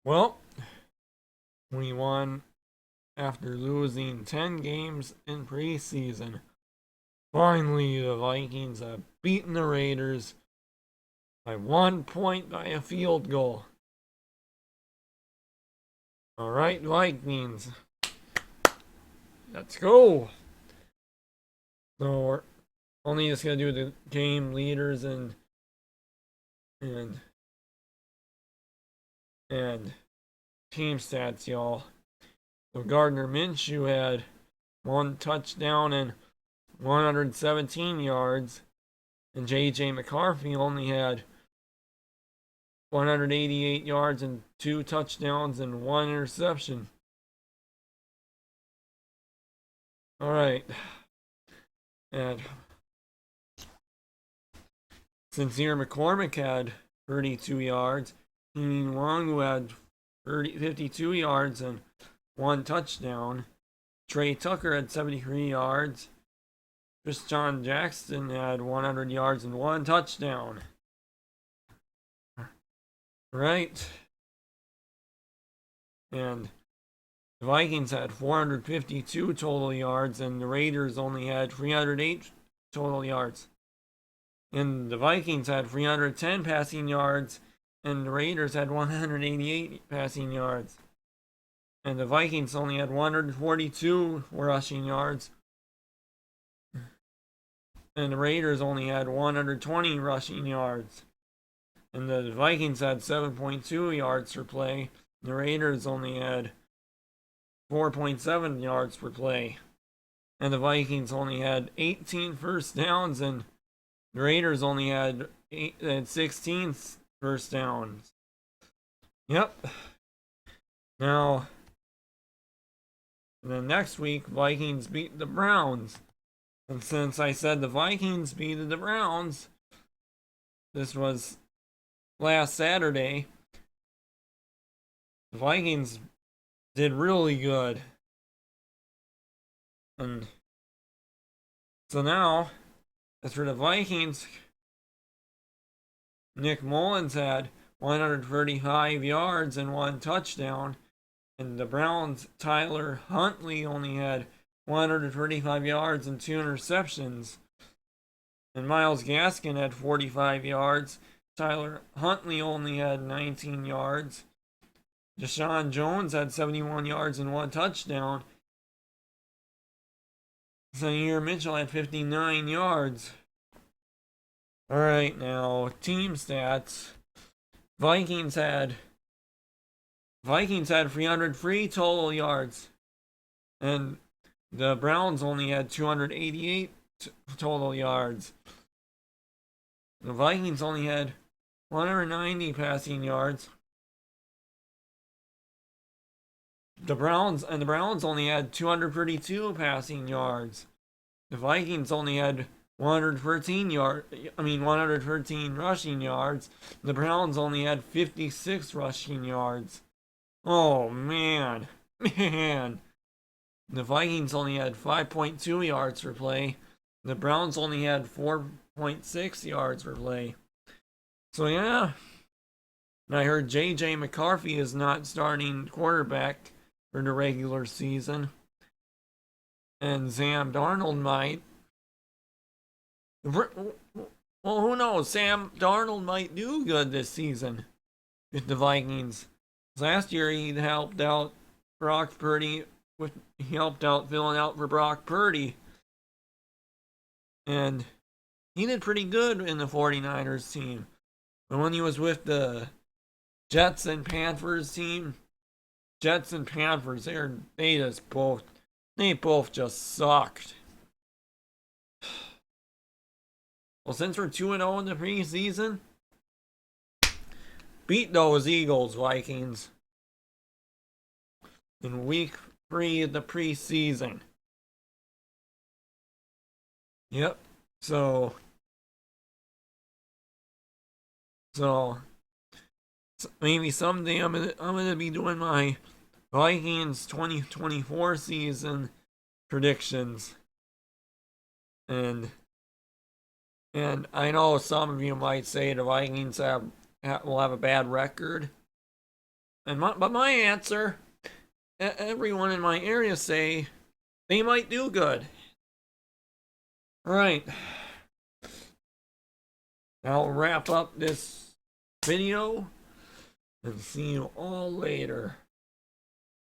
Well, we won after losing 10 games in preseason. Finally, the Vikings have beaten the Raiders by 1 point by a field goal. All right, Vikings, let's go. So we're only just gonna do the game leaders and and team stats, y'all. So Gardner Minshew had 1 touchdown and 117 yards, and J.J. McCarthy only had 188 yards and 2 touchdowns and 1 interception. All right. And Sincere McCormick had 32 yards. Heaney Wong, who had 52 yards and 1 touchdown. Trey Tucker had 73 yards. John Jackson had 100 yards and 1 touchdown. Right. And the Vikings had 452 total yards, and the Raiders only had 308 total yards. And the Vikings had 310 passing yards, and the Raiders had 188 passing yards. And the Vikings only had 142 rushing yards, and the Raiders only had 120 rushing yards. And the Vikings had 7.2 yards per play. The Raiders only had 4.7 yards per play. And the Vikings only had 18 first downs, and the Raiders only had 16 first downs. Yep. Now, the next week, Vikings beat the Browns. And since I said the Vikings beat the Browns, this was last Saturday, the Vikings did really good. And so now, as for the Vikings, Nick Mullins had 135 yards and 1 touchdown. And the Browns' Tyler Huntley only had 135 yards and 2 interceptions. And Myles Gaskin had 45 yards. Tyler Huntley only had 19 yards. Deshaun Jones had 71 yards and 1 touchdown. Zaire Mitchell had 59 yards. All right, now team stats. Vikings had 303 total yards, and the Browns only had 288 total yards. The Vikings only had 190 passing yards. The Browns only had 232 passing yards. The Vikings only had 113 rushing yards. The Browns only had 56 rushing yards. Oh man. The Vikings only had 5.2 yards per play. The Browns only had 4.6 yards per play. So yeah. And I heard J.J. McCarthy is not starting quarterback for the regular season. And Sam Darnold might. Well, who knows? Sam Darnold might do good this season with the Vikings. Last year he helped out Brock Purdy. He helped out filling out for Brock Purdy. And he did pretty good in the 49ers team. But when he was with the Jets and Panthers team, they both just sucked. Well, since we're 2-0 in the preseason, beat those Eagles, Vikings, in week 3 of the preseason. Yep. So maybe someday I'm gonna be doing my Vikings 2024 season predictions. And I know some of you might say the Vikings will have a bad record. But my answer, everyone in my area say they might do good. All right. I'll wrap up this video and see you all later.